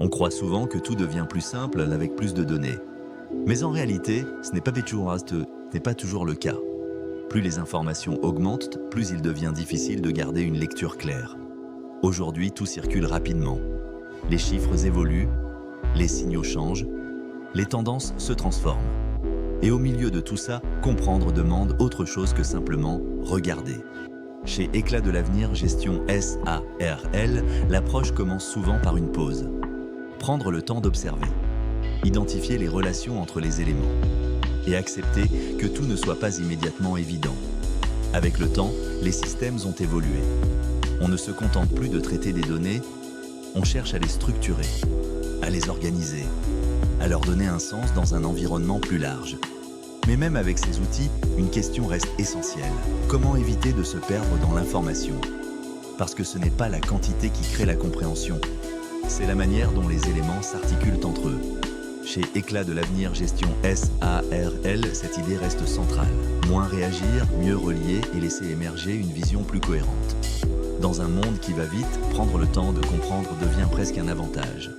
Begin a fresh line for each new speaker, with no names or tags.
On croit souvent que tout devient plus simple avec plus de données. Mais en réalité, ce n'est pas toujours le cas. Plus les informations augmentent, plus il devient difficile de garder une lecture claire. Aujourd'hui, tout circule rapidement. Les chiffres évoluent, les signaux changent, les tendances se transforment. Et au milieu de tout ça, comprendre demande autre chose que simplement regarder. Chez Éclat de l'avenir, gestion SARL, l'approche commence souvent par une pause. Prendre le temps d'observer, identifier les relations entre les éléments et accepter que tout ne soit pas immédiatement évident. Avec le temps, les systèmes ont évolué. On ne se contente plus de traiter des données, on cherche à les structurer, à les organiser, à leur donner un sens dans un environnement plus large. Mais même avec ces outils, une question reste essentielle. Comment éviter de se perdre dans l'information? Parce que ce n'est pas la quantité qui crée la compréhension, c'est la manière dont les éléments s'articulent entre eux. Chez Éclat de l'avenir gestion SARL, cette idée reste centrale. Moins réagir, mieux relier et laisser émerger une vision plus cohérente. Dans un monde qui va vite, prendre le temps de comprendre devient presque un avantage.